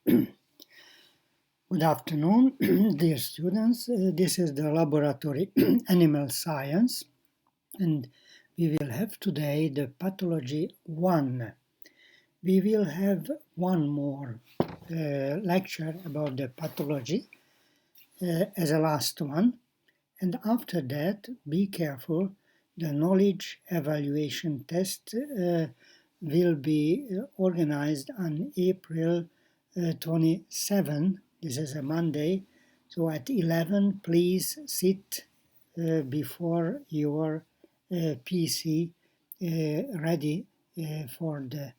Good afternoon, dear students. This is the laboratory Animal Science, and we will have today the Pathology 1. We will have one more lecture about the pathology as a last one, and after that, be careful, the knowledge evaluation test will be organized on April 27. This is a Monday. So at 11, please sit before your PC ready for the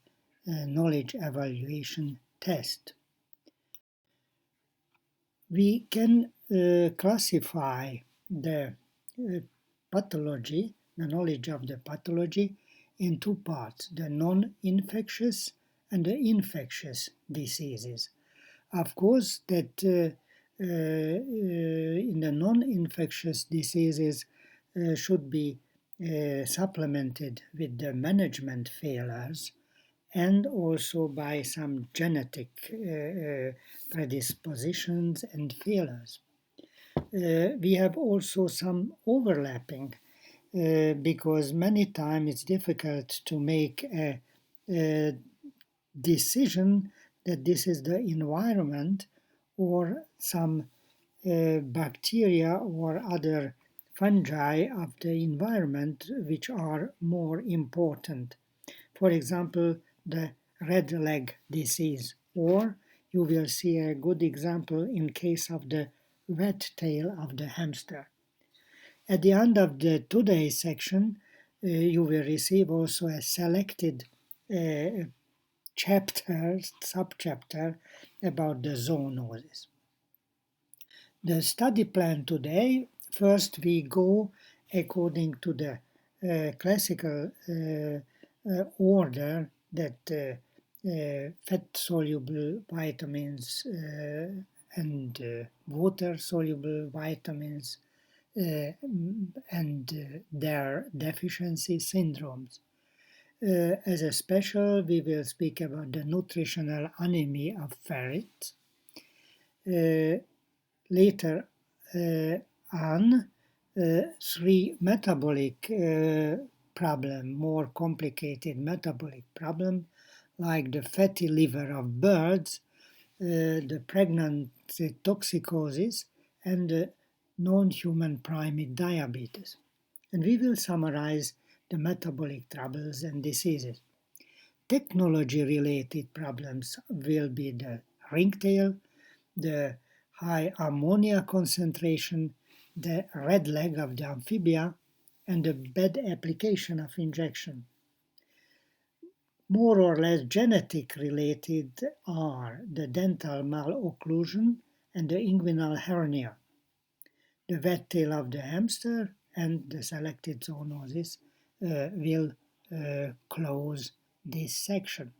knowledge evaluation test. We can classify the pathology, the knowledge of the pathology, in two parts, the non-infectious and the infectious diseases. Of course, that in the non-infectious diseases should be supplemented with the management failures and also by some genetic predispositions and failures. We have also some overlapping because many times it's difficult to make a decision that this is the environment or some bacteria or other fungi of the environment which are more important. For example, the red leg disease, or you will see a good example in case of the wet tail of the hamster. At the end of the today's section, you will receive also a selected subchapter about the zoonosis. The study plan today, first we go according to the classical order that fat-soluble vitamins and water-soluble vitamins and their deficiency syndromes. As a special, we will speak about the nutritional anemia of ferrets. Later on, three metabolic more complicated metabolic problem, like the fatty liver of birds, the pregnancy toxicosis, and the non-human primate diabetes. And we will summarize the metabolic troubles and diseases. Technology-related problems will be the ringtail, the high ammonia concentration, the red leg of the amphibia, and the bad application of injection. More or less genetic related are the dental malocclusion and the inguinal hernia, the wet tail of the hamster, and the selected zoonosis will close this section.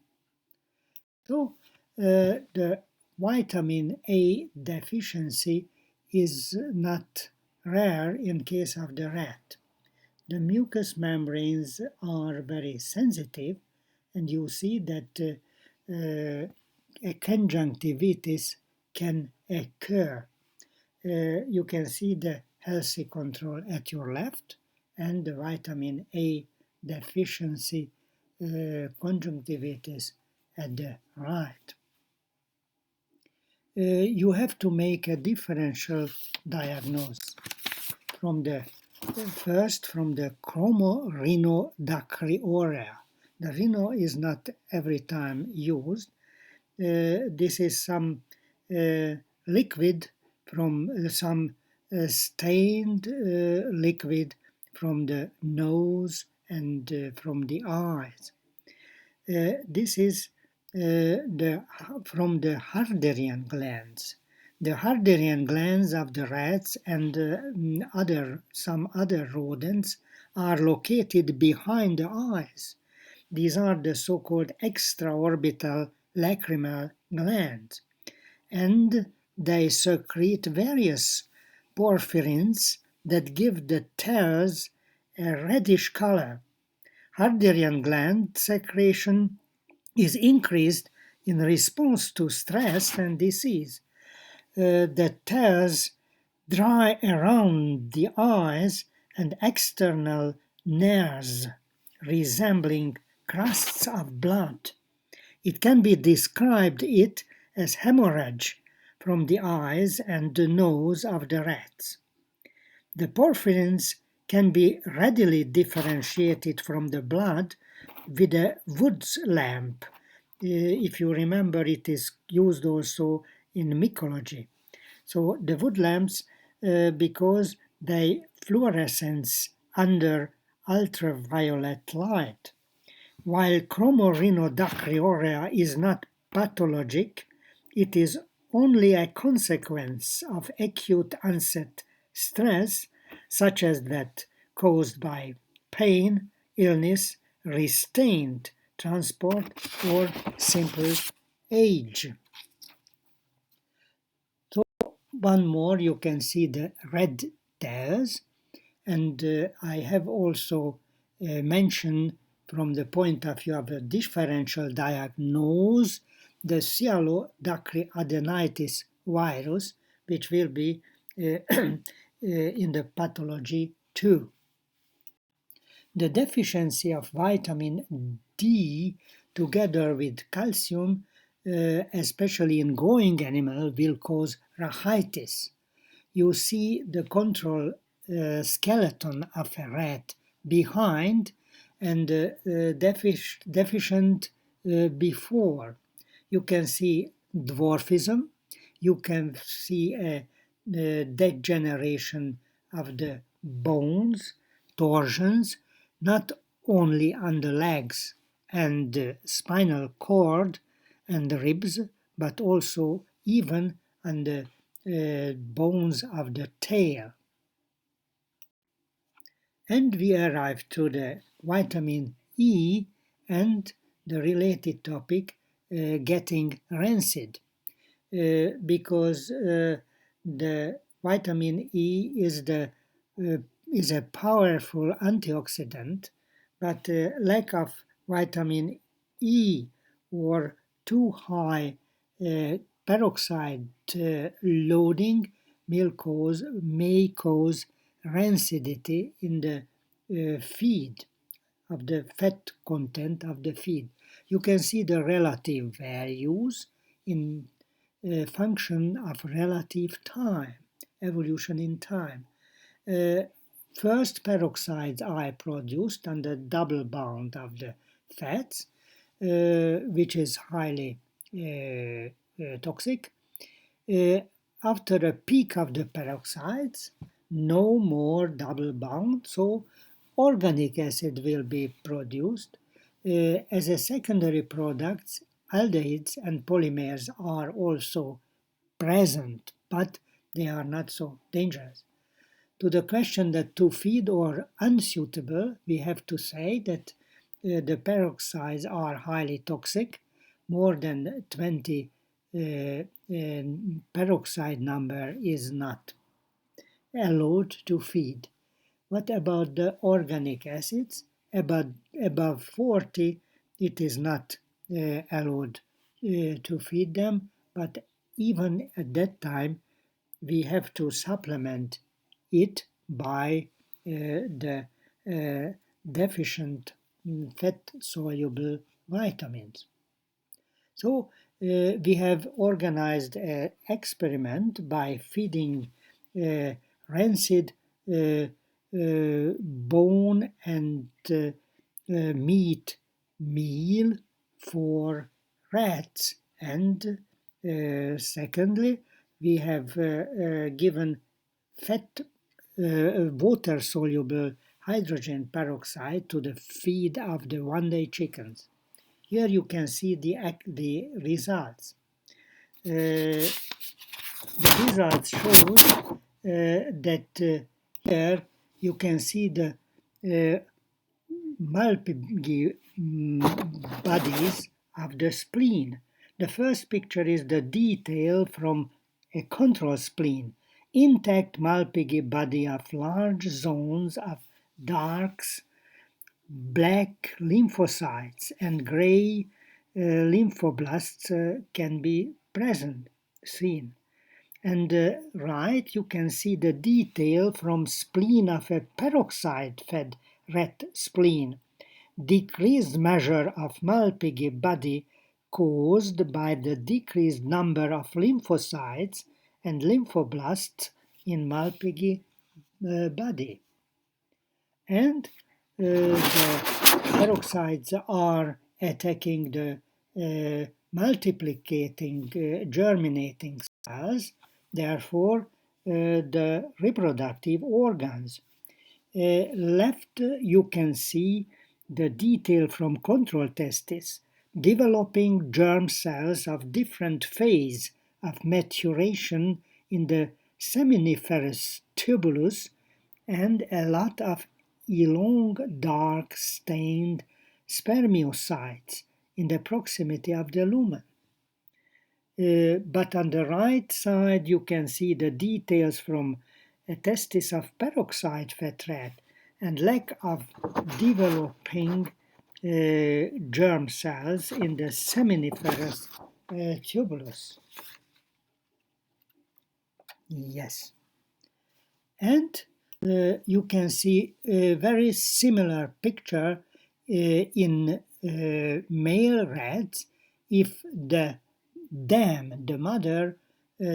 So the vitamin A deficiency is not rare in case of the rat. The mucous membranes are very sensitive, and you see that a conjunctivitis can occur. You can see the healthy control at your left and the vitamin A deficiency conjunctivitis at the right. You have to make a differential diagnosis from the chromorhinodacryoria. The rhino is not every time used. This is some liquid from some stained liquid from the nose and from the eyes. This is from the Harderian glands. The Harderian glands of the rats and some other rodents are located behind the eyes. These are the so-called extraorbital lacrimal glands, and they secrete various porphyrins that give the tears a reddish color. Harderian gland secretion is increased in response to stress and disease. The tears dry around the eyes and external nerves, resembling crusts of blood. It can be described as hemorrhage from the eyes and the nose of the rats. The porphyrins can be readily differentiated from the blood with a Wood's lamp. If you remember, it is used also in mycology. So the wood lamps, because they fluorescence under ultraviolet light. While chromorhinodacryorea is not pathologic, it is only a consequence of acute onset stress, such as that caused by pain, illness, restrained transport, or simple age. So one more, you can see the red tears, and I have also mentioned from the point of view of a differential diagnosis the cyalodacryladenitis virus, which will be in the pathology too. The deficiency of vitamin D together with calcium, especially in growing animal, will cause rachitis. You see the control skeleton of a rat behind and deficient before. You can see dwarfism, you can see a degeneration of the bones, torsions, not only on the legs and the spinal cord and the ribs, but also even on the bones of the tail. And we arrive to the vitamin E and the related topic, getting rancid, because the vitamin E is a powerful antioxidant, but lack of vitamin E or too high peroxide loading may cause rancidity in the feed, of the fat content of the feed. You can see the relative values in function of relative time, evolution in time. First peroxides are produced on the double bond of the fats, which is highly toxic. After a peak of the peroxides, no more double bond, so organic acid will be produced. As a secondary products, aldehydes and polymers are also present, but they are not so dangerous. To the question that to feed or unsuitable, we have to say that the peroxides are highly toxic. More than 20 peroxide number is not allowed to feed. What about the organic acids? Above 40, it is not allowed to feed them, but even at that time, we have to supplement it by the deficient fat-soluble vitamins. So we have organized an experiment by feeding rancid bone and meat meal for rats, and secondly, we have given fat water-soluble hydrogen peroxide to the feed of the one-day chickens. Here you can see the results. The results shows that here you can see the Malpighi bodies of the spleen. The first picture is the detail from a control spleen. Intact Malpighi body of large zones of darks, black lymphocytes and gray lymphoblasts can be seen. And right, you can see the detail from spleen of a peroxide-fed rat spleen. Decreased measure of Malpighi body caused by the decreased number of lymphocytes and lymphoblasts in Malpighi body. And the peroxides are attacking the germinating cells, therefore the reproductive organs. Left, you can see the detail from control testis, developing germ cells of different phase of maturation in the seminiferous tubulus and a lot of long dark stained spermiocytes in the proximity of the lumen. But on the right side you can see the details from a testis of peroxide-fed rat and lack of developing germ cells in the seminiferous tubulus. Yes. And you can see a very similar picture in male rats if the dam, the mother,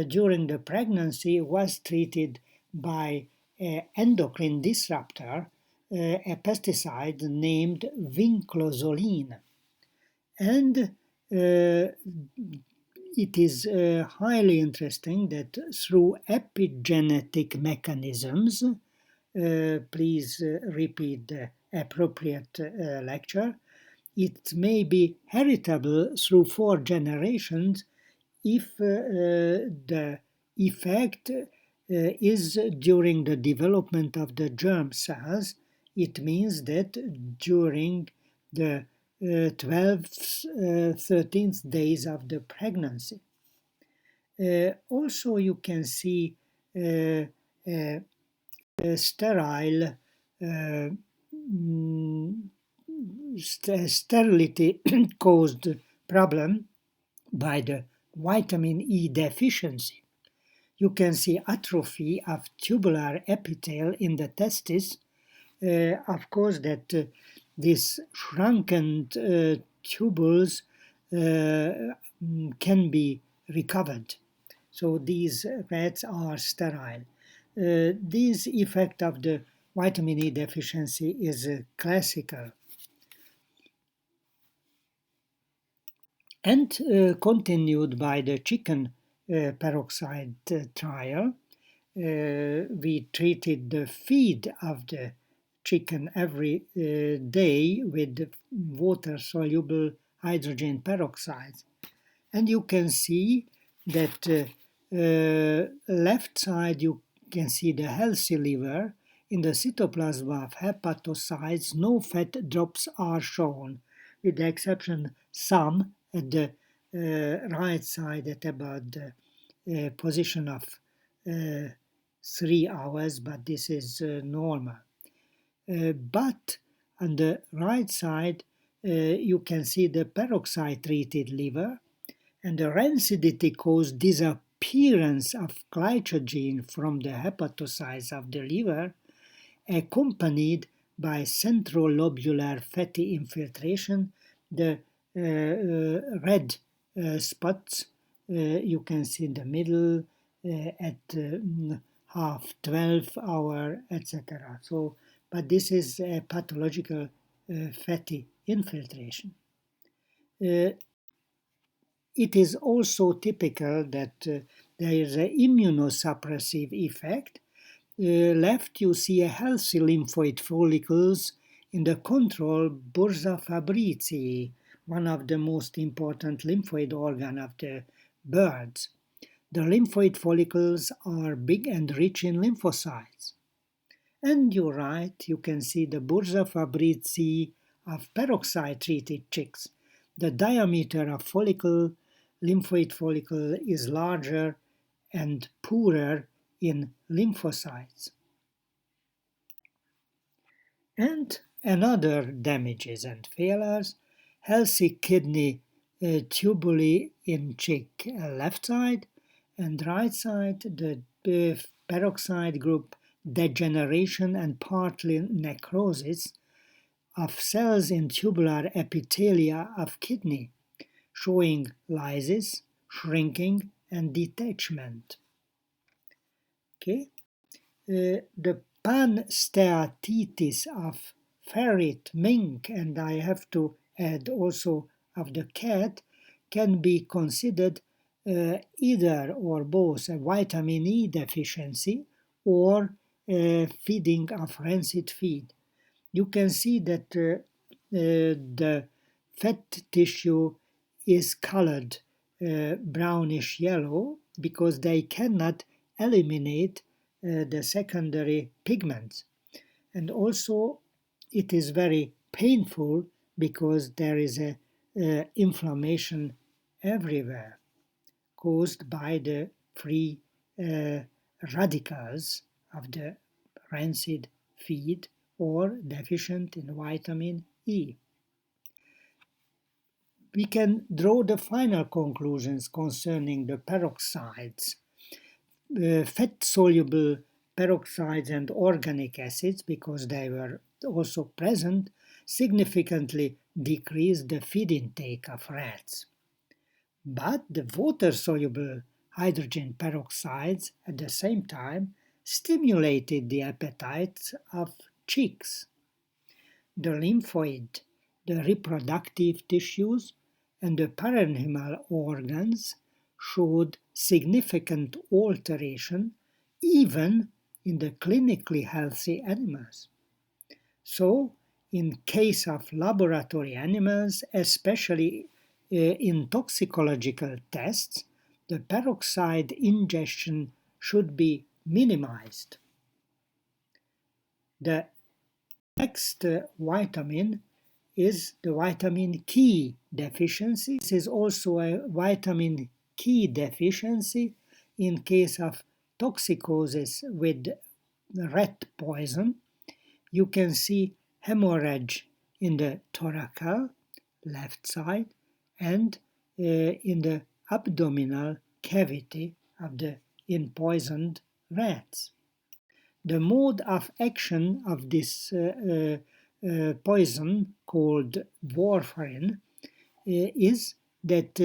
during the pregnancy was treated by an endocrine disruptor, a pesticide named vinclozolin. And it is highly interesting that through epigenetic mechanisms, please repeat the appropriate lecture, it may be heritable through 4 generations if the effect is during the development of the germ cells. It means that during the 12th, 13th days of the pregnancy. Also, you can see a sterile sterility caused problem by the vitamin E deficiency. You can see atrophy of tubular epithel in the testis. Of course, that these shrunken tubules can be recovered. So these rats are sterile. This effect of the vitamin E deficiency is classical. And continued by the chicken peroxide trial, we treated the feed of the chicken every day with water-soluble hydrogen peroxide. And you can see that left side you can see the healthy liver. In the cytoplasm of hepatocytes, no fat drops are shown, with the exception some at the right side at about the position of 3 hours, but this is normal. But on the right side, you can see the peroxide-treated liver, and the rancidity caused disappearance of glycogen from the hepatocytes of the liver, accompanied by centrolobular fatty infiltration. The red spots you can see in the middle at half 12 hour, etc. So, but this is a pathological fatty infiltration. It is also typical that there is an immunosuppressive effect. Left, you see a healthy lymphoid follicles in the control bursa fabrici, one of the most important lymphoid organ of the birds. The lymphoid follicles are big and rich in lymphocytes. And you're right, you can see the bursa fabrici of peroxide-treated chicks. The diameter of lymphoid follicle is larger and poorer in lymphocytes. And another damages and failures, healthy kidney tubuli in chick left side, and right side the peroxide group degeneration and partly necrosis of cells in tubular epithelia of kidney, showing lysis, shrinking, and detachment. Okay? The pansteatitis of ferret, mink, and I have to add also of the cat, can be considered either or both a vitamin E deficiency or feeding of rancid feed. You can see that the fat tissue is colored brownish yellow because they cannot eliminate the secondary pigments. And also it is very painful because there is a inflammation everywhere caused by the free radicals of the rancid feed or deficient in vitamin E. We can draw the final conclusions concerning the peroxides. Fat-soluble peroxides and organic acids, because they were also present, significantly decreased the feed intake of rats. But the water-soluble hydrogen peroxides at the same time stimulated the appetites of chicks. The lymphoid, the reproductive tissues, and the parenchymal organs showed significant alteration even in the clinically healthy animals. So, in case of laboratory animals, especially in toxicological tests, the peroxide ingestion should be minimized. The next vitamin is the vitamin K deficiency. This is also a vitamin K deficiency in case of toxicosis with rat poison. You can see hemorrhage in the thoracal, left side, and in the abdominal cavity of the poisoned rats. The mode of action of this poison, called warfarin, is that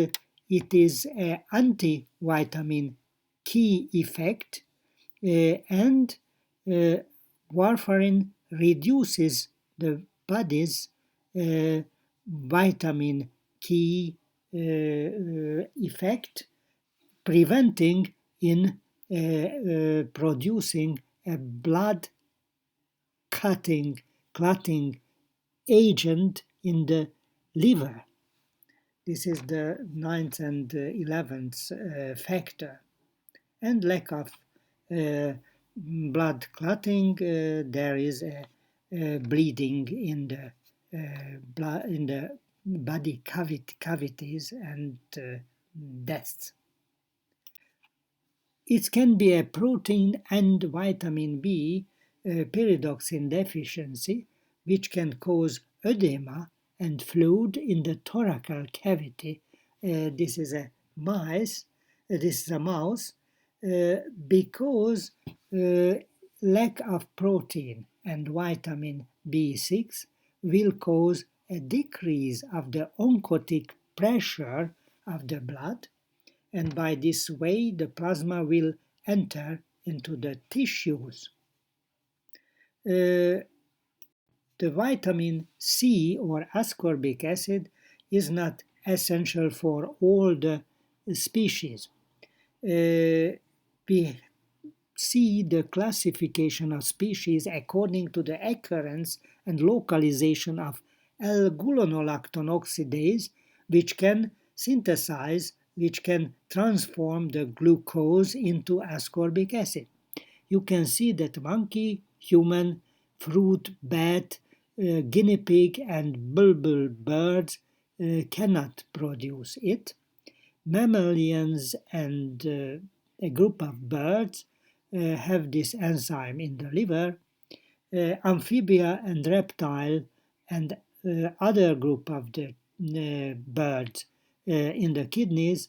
it is an anti-vitamin K effect, and warfarin reduces the body's vitamin K effect, preventing in producing a blood clotting agent in the liver. This is the 9th and 11th factor. And lack of blood clotting, there is a bleeding in the body cavities and deaths. It can be a protein and vitamin B pyridoxine deficiency, which can cause edema and fluid in the thoracal cavity. This is a mouse, because lack of protein and vitamin B6 will cause a decrease of the oncotic pressure of the blood, and by this way the plasma will enter into the tissues. The vitamin C, or ascorbic acid, is not essential for all the species. We see the classification of species according to the occurrence and localization of L-gulonolactone oxidase, which can transform the glucose into ascorbic acid. You can see that monkey, human, fruit, bat, guinea pig, and bulbul birds cannot produce it. Mammalians and a group of birds have this enzyme in the liver. Amphibia and reptile and other group of the birds in the kidneys,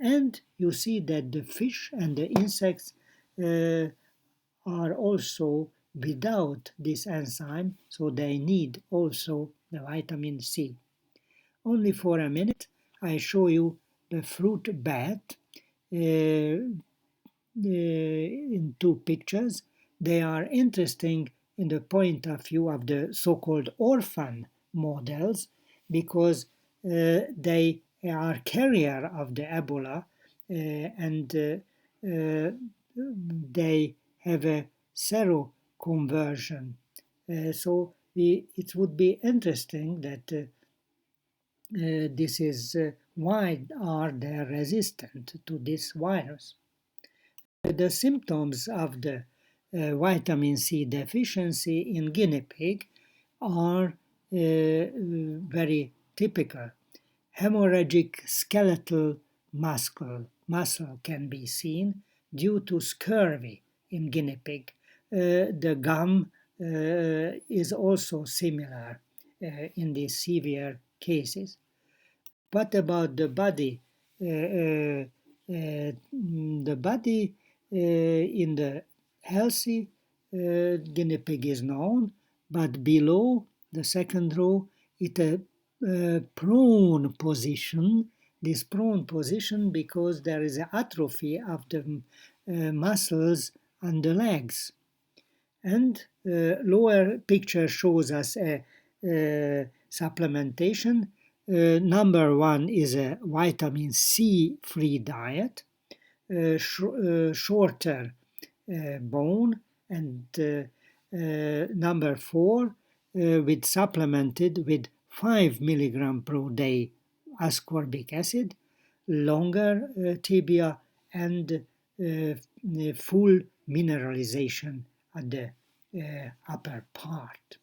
and you see that the fish and the insects are also without this enzyme, so they need also the vitamin C. Only for a minute, I show you the fruit bat in two pictures. They are interesting in the point of view of the so-called orphan models because they are carrier of the Ebola and they have a seroconversion. It would be interesting that this is why are they resistant to this virus. The symptoms of the vitamin C deficiency in guinea pig are very typical. Hemorrhagic skeletal muscle can be seen due to scurvy in guinea pig. The gum is also similar in these severe cases. What about the body? The body in the healthy guinea pig is known, but below the second row, it a prone position. This prone position because there is an atrophy of the muscles on the legs. And lower picture shows us a supplementation. Number one is a vitamin C free diet, shorter bone, and number four with supplemented with 5 milligram per day ascorbic acid, longer tibia, and full mineralization at the upper part.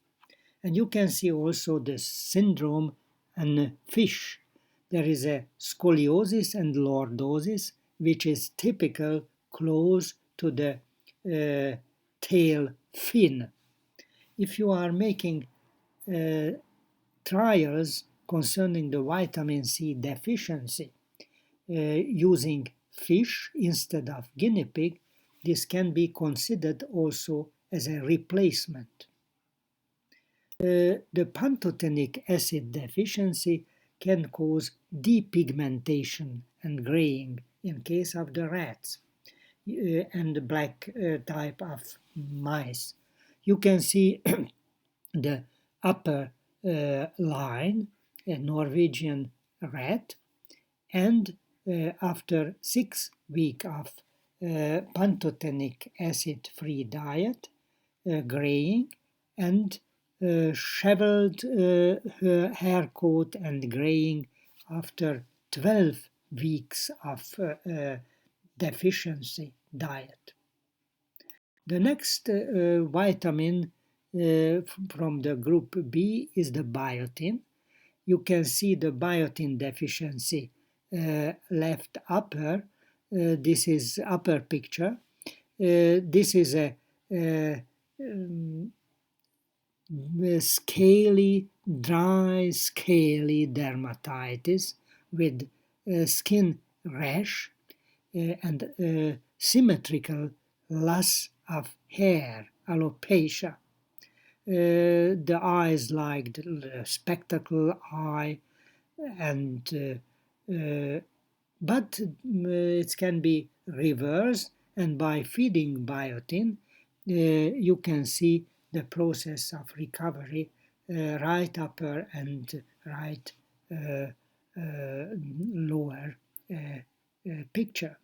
And you can see also the syndrome in fish. There is a scoliosis and lordosis, which is typical close to the tail fin. If you are making trials concerning the vitamin C deficiency using fish instead of guinea pig, this can be considered also as a replacement. The pantothenic acid deficiency can cause depigmentation and graying in case of the rats and the black type of mice. You can see the upper line, a Norwegian rat, and after 6 weeks of pantothenic acid-free diet, graying, and shriveled hair coat and graying after 12 weeks of deficiency diet. The next vitamin from the group B is the biotin. You can see the biotin deficiency left upper. This is upper picture. This is a scaly, dry, scaly dermatitis with skin rash and symmetrical loss of hair, alopecia. The eyes like the spectacle eye, and but it can be reversed, and by feeding biotin, you can see the process of recovery, right upper and right lower picture.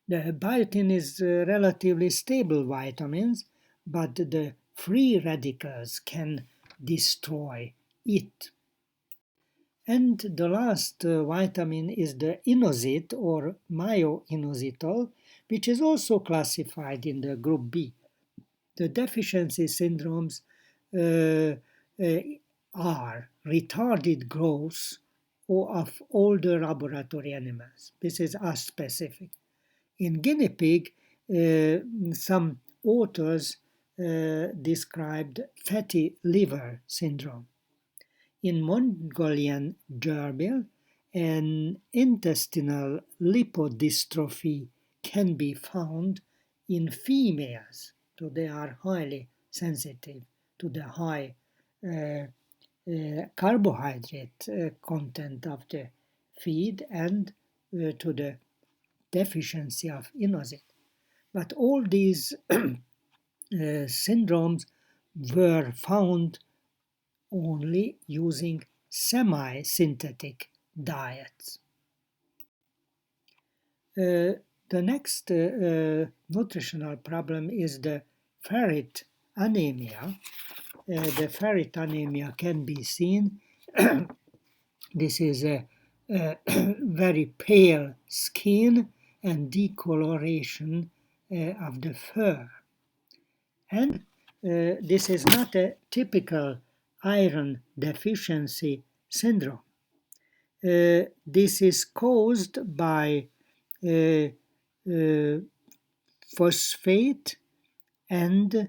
The biotin is relatively stable vitamins, but the free radicals can destroy it. And the last vitamin is the inosite or myoinositol, which is also classified in the group B. The deficiency syndromes are retarded growth of older laboratory animals. This is us specific. In guinea pig, some authors described fatty liver syndrome. In Mongolian gerbil, an intestinal lipodystrophy can be found in females, so they are highly sensitive to the high carbohydrate content of the feed and to the deficiency of inosine. But all these syndromes were found only using semi-synthetic diets. The next nutritional problem is the ferret anemia. The ferret anemia can be seen. This is a very pale skin and decoloration of the fur. And this is not a typical iron deficiency syndrome. This is caused by phosphate and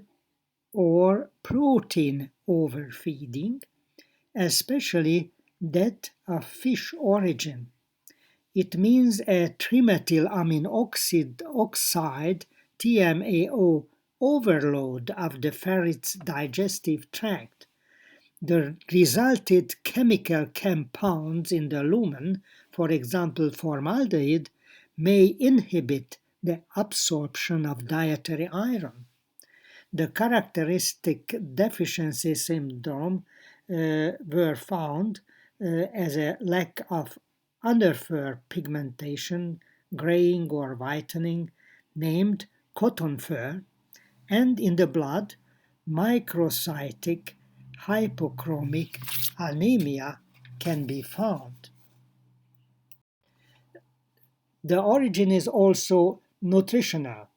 or protein overfeeding, especially that of fish origin. It means a trimethylamine oxide TMAO overload of the ferret's digestive tract. The resulted chemical compounds in the lumen, for example formaldehyde, may inhibit the absorption of dietary iron. The characteristic deficiency syndrome were found as a lack of underfur pigmentation, graying or whitening, named cotton fur, and in the blood, microcytic hypochromic anemia can be found. The origin is also nutritional.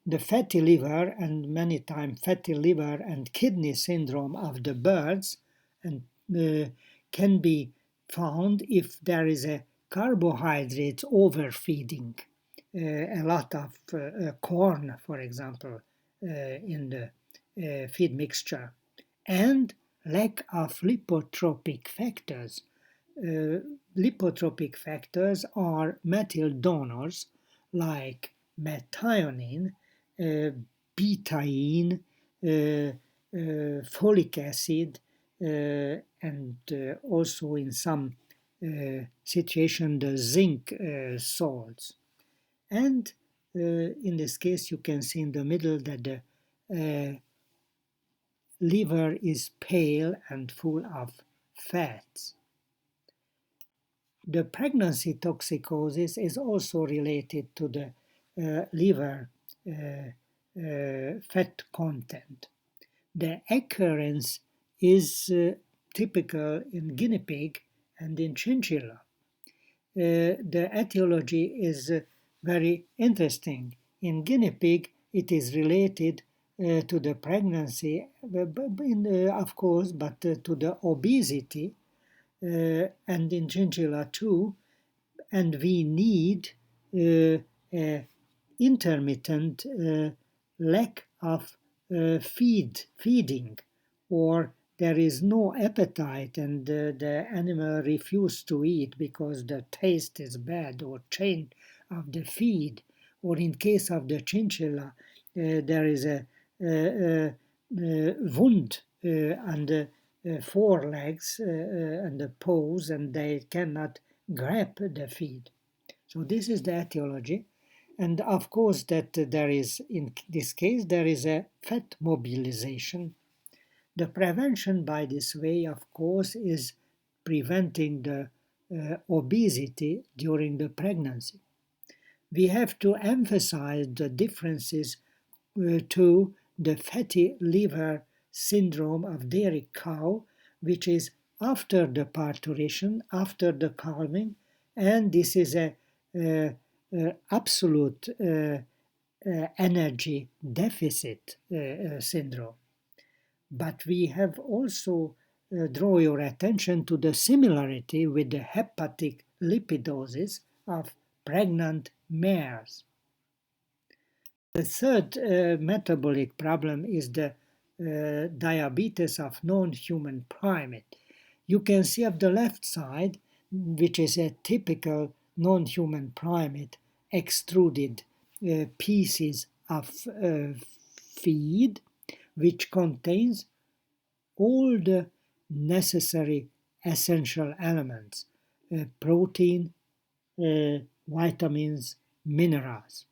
The fatty liver and many times fatty liver and kidney syndrome of the birds and, can be found if there is a carbohydrate overfeeding, a lot of corn, for example, in the feed mixture, and lack of lipotropic factors. Lipotropic factors are methyl donors like methionine, betaine, folic acid, and also in some situation the zinc salts. And in this case you can see in the middle that the liver is pale and full of fats. The pregnancy toxicosis is also related to the liver fat content. The occurrence is typical in guinea pig and in chinchilla. The etiology is very interesting. In guinea pig, it is related to the pregnancy, of course, but to the obesity, and in chinchilla too, and we need a intermittent lack of feeding, or there is no appetite and the animal refuses to eat because the taste is bad or change of the feed, or in case of the chinchilla there is a wound on the forelegs and the paws, and they cannot grab the feed. So this is the etiology. And of course that there is, in this case, there is a fat mobilization. The prevention by this way, of course, is preventing the obesity during the pregnancy. We have to emphasize the differences to the fatty liver syndrome of dairy cow, which is after the parturition, after the calving, and this is a absolute energy deficit syndrome. But we have also draw your attention to the similarity with the hepatic lipidosis of pregnant mares. The third metabolic problem is the diabetes of non-human primate. You can see of the left side, which is a typical non-human primate, extruded pieces of feed, which contains all the necessary essential elements, protein, vitamins, minerals.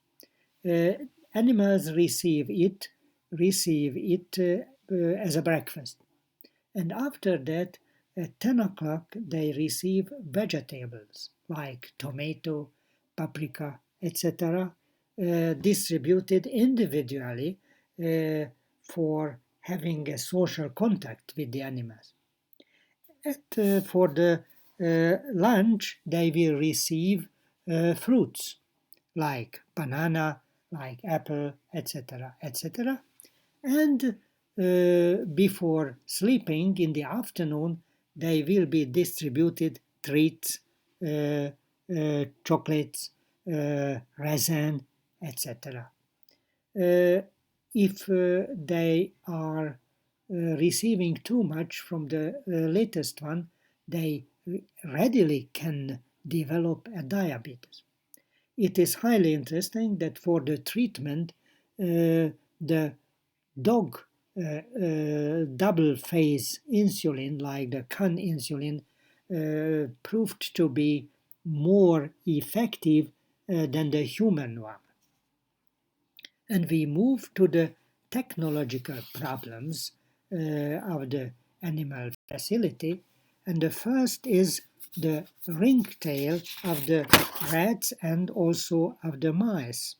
Animals receive it as a breakfast. And after that, at 10 o'clock, they receive vegetables like tomato, paprika, etc., distributed individually for having a social contact with the animals. For the lunch, they will receive fruits like banana, like apple, etc., etc. And before sleeping in the afternoon, they will be distributed treats, chocolates, resin, etc. If they are receiving too much from the latest one, they readily can develop a diabetes. It is highly interesting that for the treatment, the dog double phase insulin, like the CAN insulin, proved to be more effective than the human one. And we move to the technological problems of the animal facility. And the first is the ringtail of the rats and also of the mice.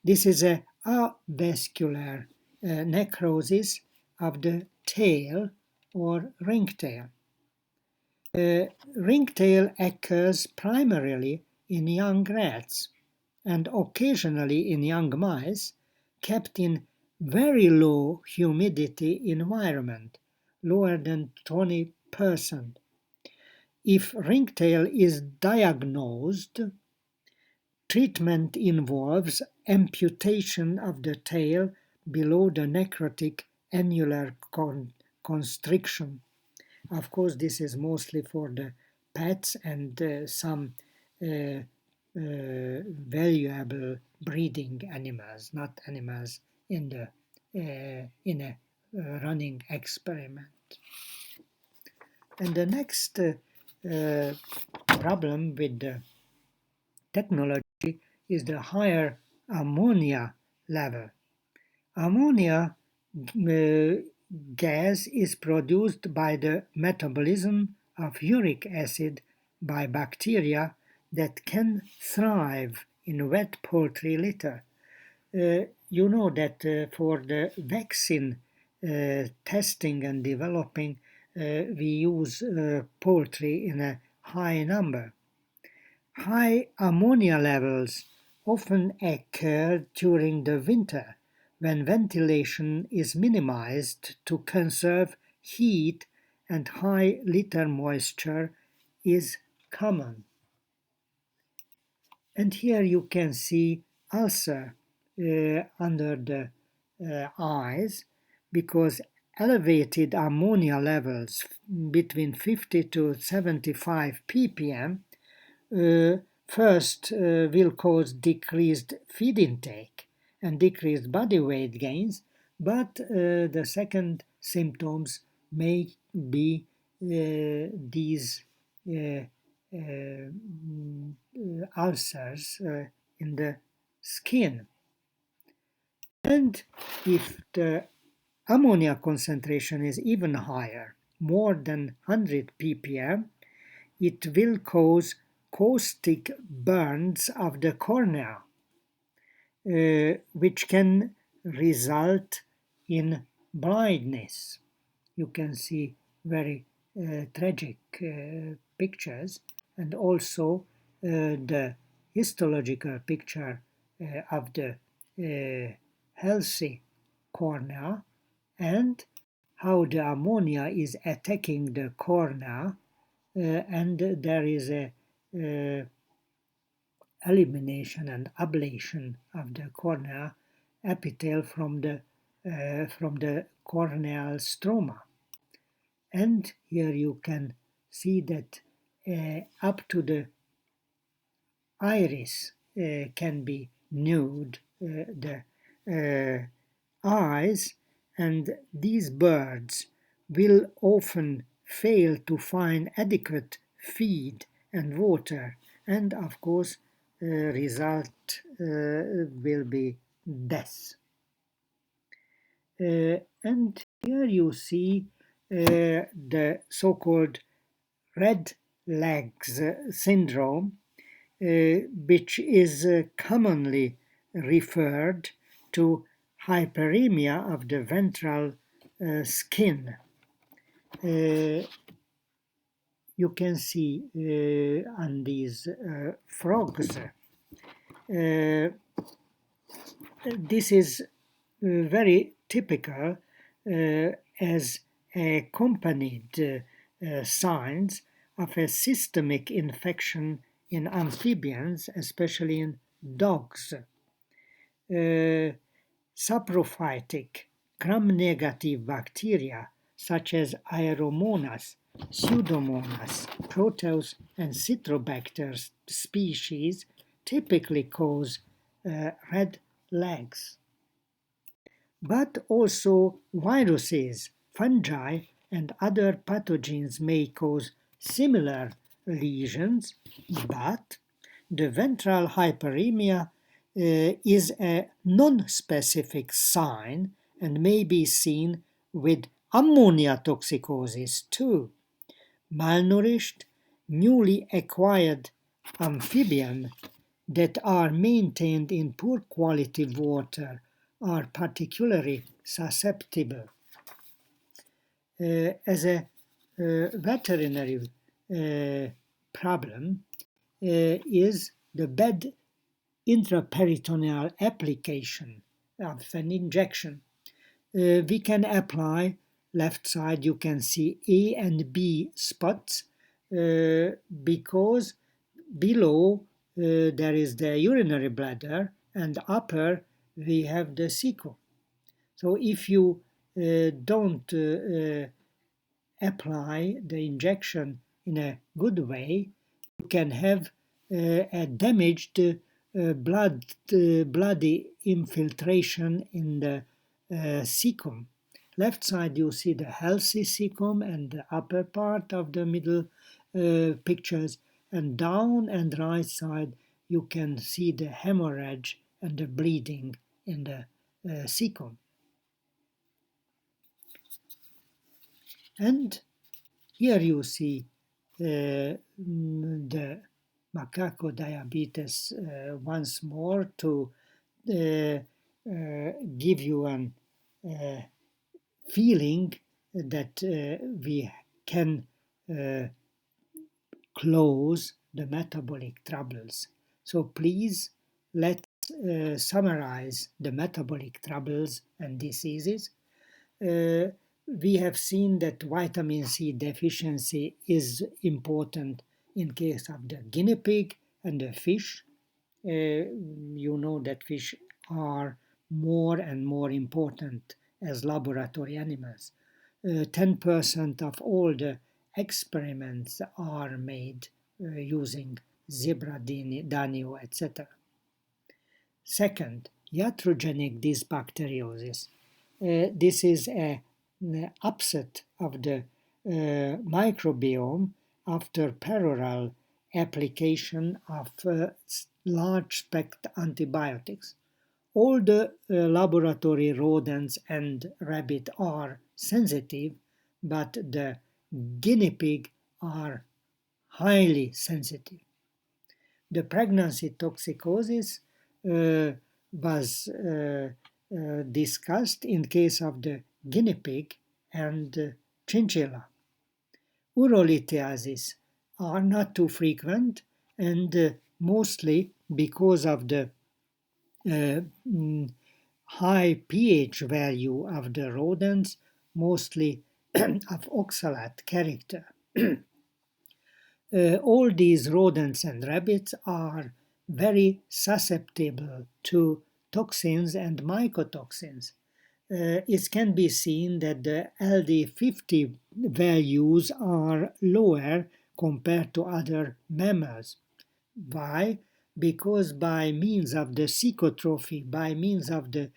This is a avascular necrosis of the tail or ringtail. Ringtail occurs primarily in young rats and occasionally in young mice kept in very low humidity environment, lower than 20%. If ringtail is diagnosed, treatment involves amputation of the tail below the necrotic annular constriction. Of course, this is mostly for the pets and some valuable breeding animals, not animals in a running experiment. And the next problem with the technology is the higher ammonia level. Ammonia gas is produced by the metabolism of uric acid by bacteria that can thrive in wet poultry litter. You know that for the vaccine testing and developing, we use poultry in a high number. High ammonia levels often occur during the winter when ventilation is minimized to conserve heat and high litter moisture is common. And here you can see ulcer under the eyes because elevated ammonia levels between 50 to 75 ppm first will cause decreased feed intake and decreased body weight gains, but the second symptoms may be these ulcers in the skin. And if the ammonia concentration is even higher, more than 100 ppm, it will cause caustic burns of the cornea, which can result in blindness. You can see very tragic pictures, and also the histological picture of the healthy cornea and how the ammonia is attacking the cornea, and there is a elimination and ablation of the cornea epithelium from the corneal stroma. And here you can see that up to the iris can be nude, the eyes, and these birds will often fail to find adequate feed and water, and of course result will be death. And here you see the so-called red legs syndrome, which is commonly referred to hyperemia of the ventral skin. You can see on these frogs. This is very typical as accompanied signs of a systemic infection in amphibians, especially in dogs. Saprophytic gram-negative bacteria such as Aeromonas, Pseudomonas, Proteus, and Citrobacter species typically cause red legs. But also viruses, fungi, and other pathogens may cause similar lesions, but the ventral hyperemia is a non-specific sign and may be seen with ammonia toxicosis too. Malnourished, newly acquired amphibians that are maintained in poor quality water are particularly susceptible. As a veterinary problem is the bad intraperitoneal application of an injection. We can apply, left side you can see A and B spots because below there is the urinary bladder and upper we have the cecum. So if you don't apply the injection in a good way, you can have a damaged bloody infiltration in the cecum. Left side you see the healthy cecum and the upper part of the middle pictures, and down and right side you can see the hemorrhage and the bleeding in the cecum. And here you see the macaco diabetes once more to give you a feeling that we can close the metabolic troubles. So please let's summarize the metabolic troubles and diseases. We have seen that vitamin C deficiency is important in case of the guinea pig and the fish. You know that fish are more and more important as laboratory animals. 10% of all the experiments are made using zebra, danio, etc. Second, iatrogenic dysbacteriosis. This is an upset of the microbiome after peroral application of large-spectrum antibiotics. All the laboratory rodents and rabbit are sensitive, but the guinea pig are highly sensitive. The pregnancy toxicosis was discussed in case of the guinea pig and chinchilla. Urolithiasis are not too frequent and mostly because of the high pH value of the rodents, mostly of oxalate character. All these rodents and rabbits are very susceptible to toxins and mycotoxins. it can be seen that the LD50 values are lower compared to other mammals. Why? Because by means of the psychotrophy, by means of the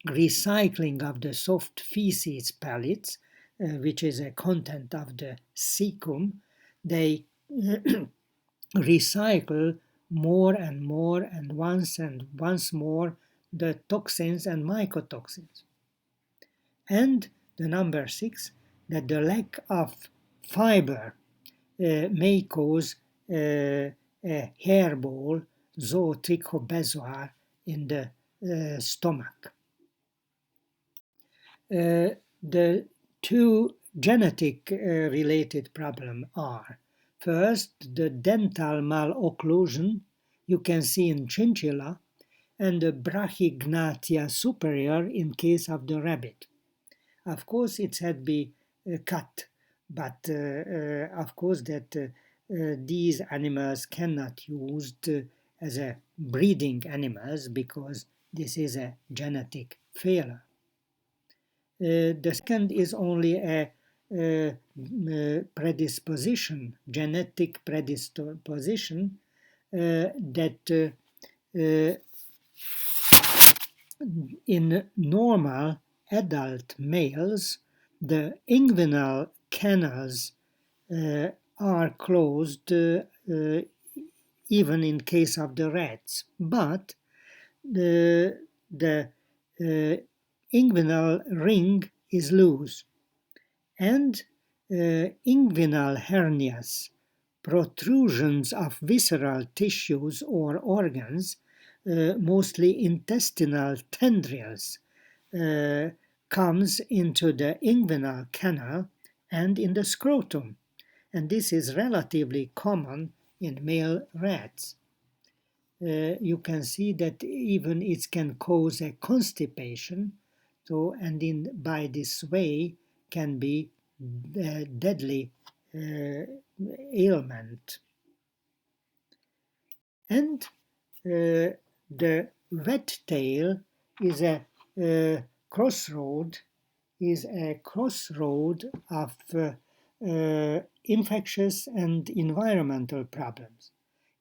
recycling of the soft feces pellets, which is a content of the cecum, they recycle more and once more the toxins and mycotoxins. And the number 6, that the lack of fiber may cause a hairball, zootrichobezoar, in the stomach. The two genetic related problems are, first, the dental malocclusion you can see in chinchilla, and the brachygnathia superior in case of the rabbit. Of course, it had be cut, but of course that these animals cannot used as a breeding animals because this is a genetic failure. The second is only a predisposition, genetic predisposition that in normal adult males, the inguinal canals are closed even in case of the rats, but the inguinal ring is loose, and inguinal hernias, protrusions of visceral tissues or organs, mostly intestinal tendrils, comes into the inguinal canal and in the scrotum, and this is relatively common in male rats. You can see that even it can cause a constipation, so and by this way can be a deadly ailment. And the wet tail is a crossroad of infectious and environmental problems.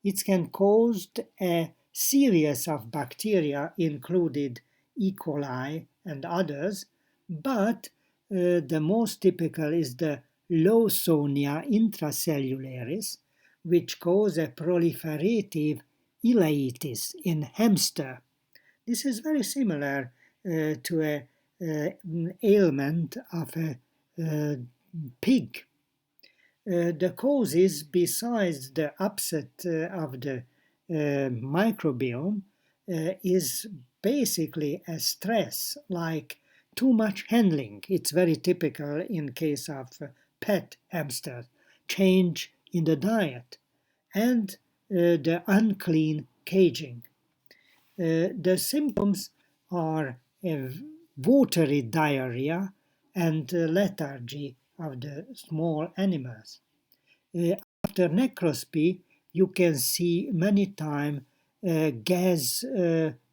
It can cause a series of bacteria, included E. coli and others, but the most typical is the Lawsonia intracellularis, which cause a proliferative ileitis in hamster. This is very similar to an ailment of a pig. The causes, besides the upset of the microbiome, is basically a stress like too much handling. It's very typical in case of pet hamsters, change in the diet, and the unclean caging. The symptoms are watery diarrhea and lethargy of the small animals. After necropsy, you can see many times gas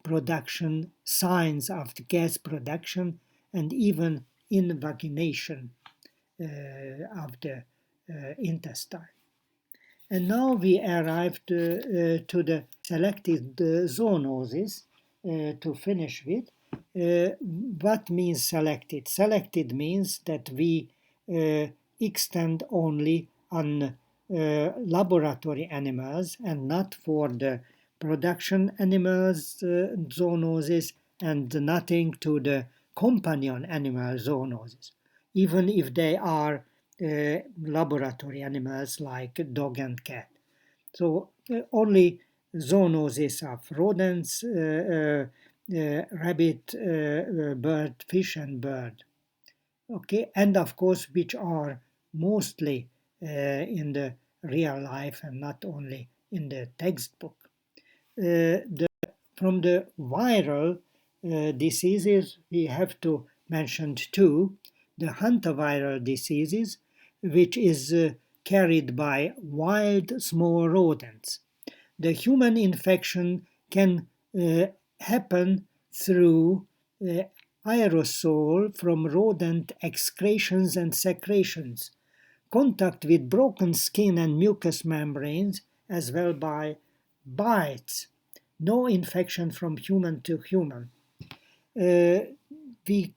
production, signs of the gas production, and even invagination of the intestine. And now we arrived to the selected zoonosis to finish with. What means selected? Selected means that we extend only on laboratory animals and not for the production animals zoonosis, and nothing to the companion animal zoonosis, even if they are laboratory animals like dog and cat. So only zoonosis of rodents, rabbit, bird, fish, and bird. Okay, and of course, which are mostly in the real life and not only in the textbook. From the viral diseases, we have to mention two: the hantaviral diseases, which is carried by wild small rodents. The human infection can happen through aerosol from rodent excretions and secretions, contact with broken skin and mucous membranes, as well by bites. No infection from human to human. We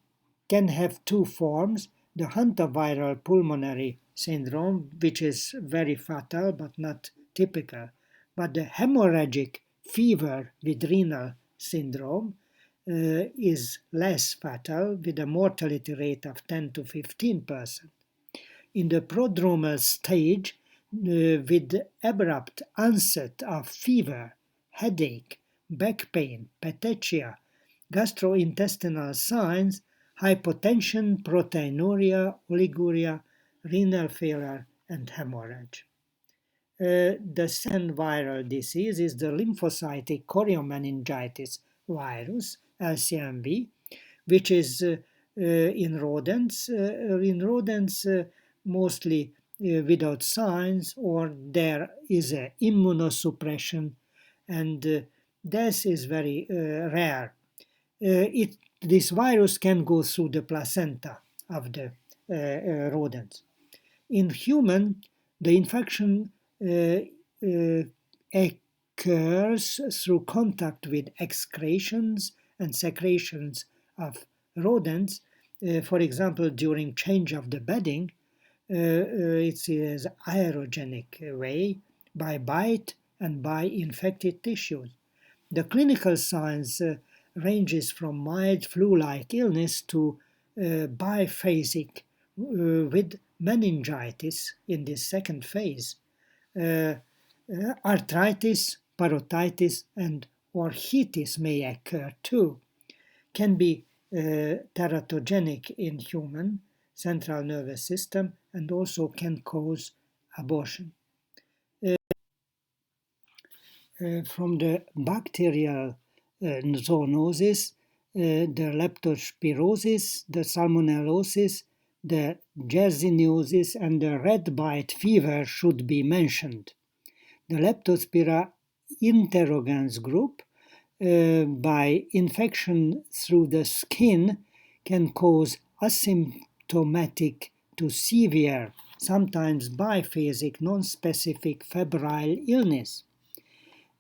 can have two forms: the hantaviral pulmonary syndrome, which is very fatal but not typical, but the hemorrhagic fever with renal syndrome is less fatal, with a mortality rate of 10 to 15%. In the prodromal stage, with abrupt onset of fever, headache, back pain, petechia, gastrointestinal signs, hypotension, proteinuria, oliguria, renal failure, and hemorrhage. The second viral disease is the lymphocytic choriomeningitis virus, LCMV, which is in rodents. Mostly without signs, or there is a immunosuppression, and death is very rare. This virus can go through the placenta of the rodents. In human, the infection occurs through contact with excretions and secretions of rodents. For example, during change of the bedding, it is aerogenic way, by bite and by infected tissues. The clinical signs ranges from mild flu-like illness to biphasic with meningitis in this second phase. Arthritis, parotitis, and orchitis may occur too. Can be teratogenic in human central nervous system and also can cause abortion. From the bacterial zoonosis, the leptospirosis, the salmonellosis, the yersiniosis, and the red bite fever should be mentioned. The Leptospira interrogans group, by infection through the skin, can cause asymptomatic to severe, sometimes biphasic, non-specific febrile illness.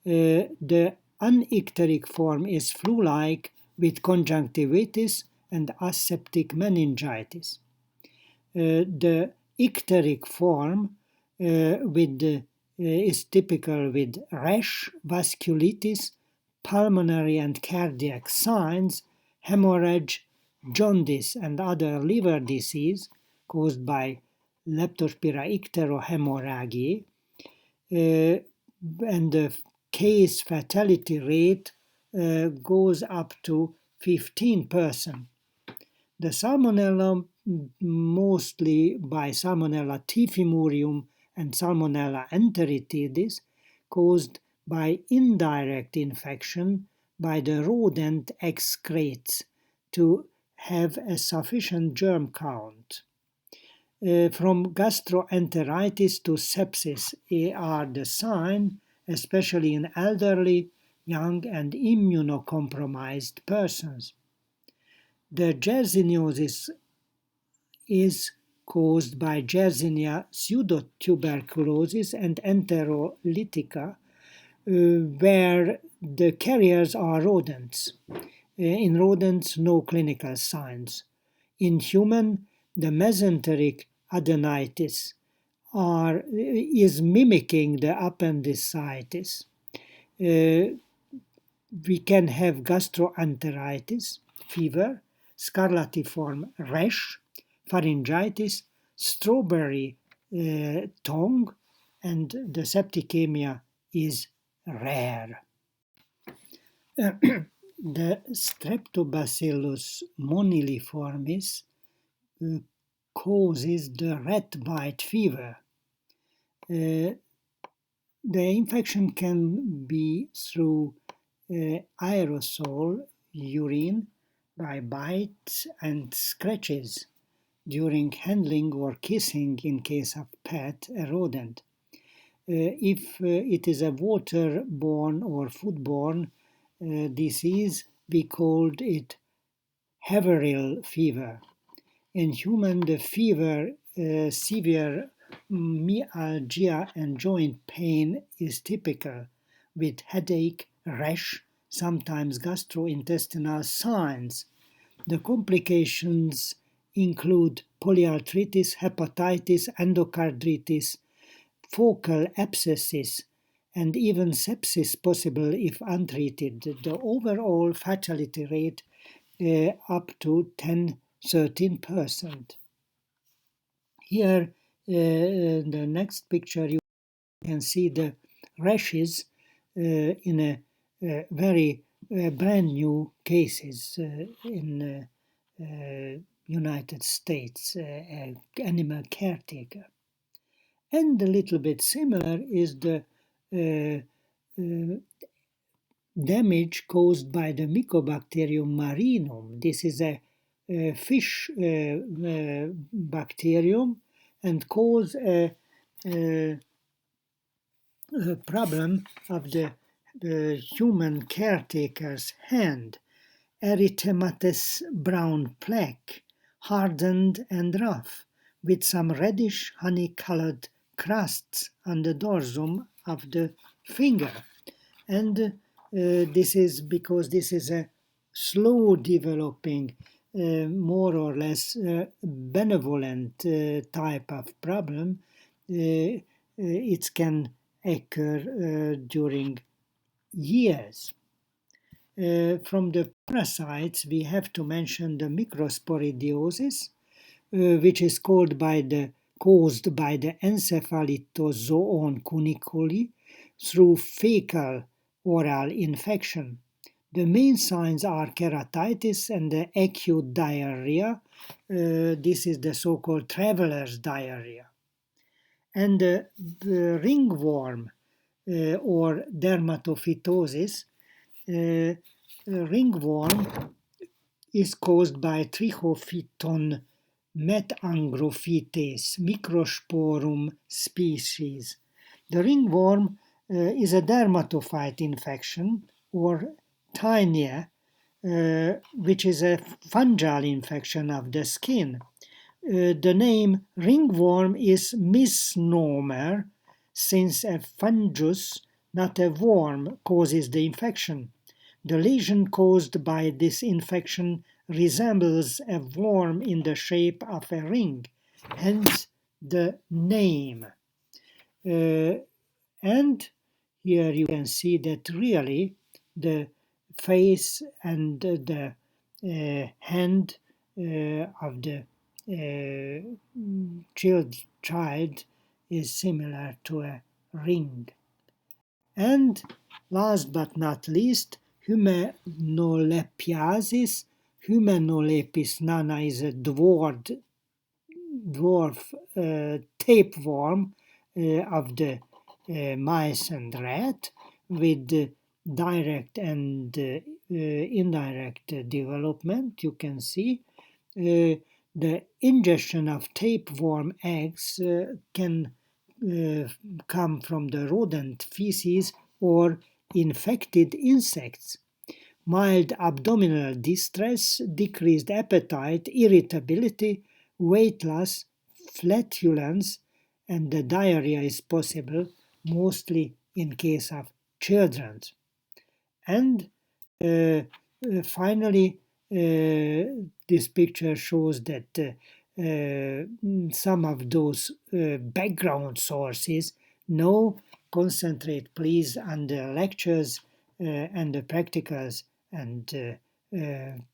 The anicteric form is flu-like with conjunctivitis and aseptic meningitis. The icteric form is typical with rash, vasculitis, pulmonary and cardiac signs, hemorrhage, jaundice, and other liver disease caused by Leptospira icterohemorrhagiae, and the case fatality rate goes up to 15%. The Salmonella, mostly by Salmonella typhimurium and Salmonella enteritidis, caused by indirect infection by the rodent excretes to have a sufficient germ count. From gastroenteritis to sepsis are the sign, especially in elderly, young, and immunocompromised persons. The yersiniosis is caused by Yersinia pseudotuberculosis and enterolytica, where the carriers are rodents. In rodents, no clinical signs. In human, the mesenteric adenitis is mimicking the appendicitis. We can have gastroenteritis, fever, scarlatiform rash, pharyngitis, strawberry tongue, and the septicemia is rare. The Streptobacillus moniliformis causes the rat bite fever. The infection can be through aerosol urine, by bites and scratches during handling or kissing in case of pet, a rodent. If it is a waterborne or foodborne disease, we called it febrile fever. In human, the fever, severe myalgia and joint pain is typical, with headache, rash, sometimes gastrointestinal signs. The complications include polyarthritis, hepatitis, endocarditis, focal abscesses, and even sepsis possible if untreated. The overall fatality rate up to 10-13%. Here, in the next picture, you can see the rashes in a very brand new cases in United States, animal caretaker. And a little bit similar is the damage caused by the Mycobacterium marinum. This is a fish bacterium and cause a problem of the human caretaker's hand. Erythematous brown plaque, hardened and rough, with some reddish honey-colored crusts on the dorsum of the finger. And this is because this is a slow developing, more or less benevolent type of problem. It can occur during years. From the parasites, we have to mention the microsporidiosis, which is caused by the encephalitozoon cuniculi through fecal oral infection. The main signs are keratitis and the acute diarrhea. This is the so-called traveler's diarrhea. And the ringworm or dermatophytosis, ringworm is caused by Trichophyton metangrophytes microsporum species. The ringworm is a dermatophyte infection or tinea, which is a fungal infection of the skin. The name ringworm is misnomer since a fungus, not a worm, causes the infection. The lesion caused by this infection resembles a worm in the shape of a ring, hence the name. And here you can see that really the face and the hand of the child is similar to a ring. And last but not least, humanolepiasis. Humanolepis nana is a dwarf tapeworm of the mice and rat with direct and indirect development. You can see the ingestion of tapeworm eggs can come from the rodent feces or infected insects. Mild abdominal distress, decreased appetite, irritability, weight loss, flatulence, and the diarrhea is possible, mostly in case of children. And finally, this picture shows that some of those background sources. Now concentrate please on the lectures and the practicals and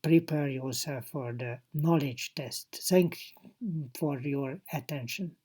prepare yourself for the knowledge test. Thank you for your attention.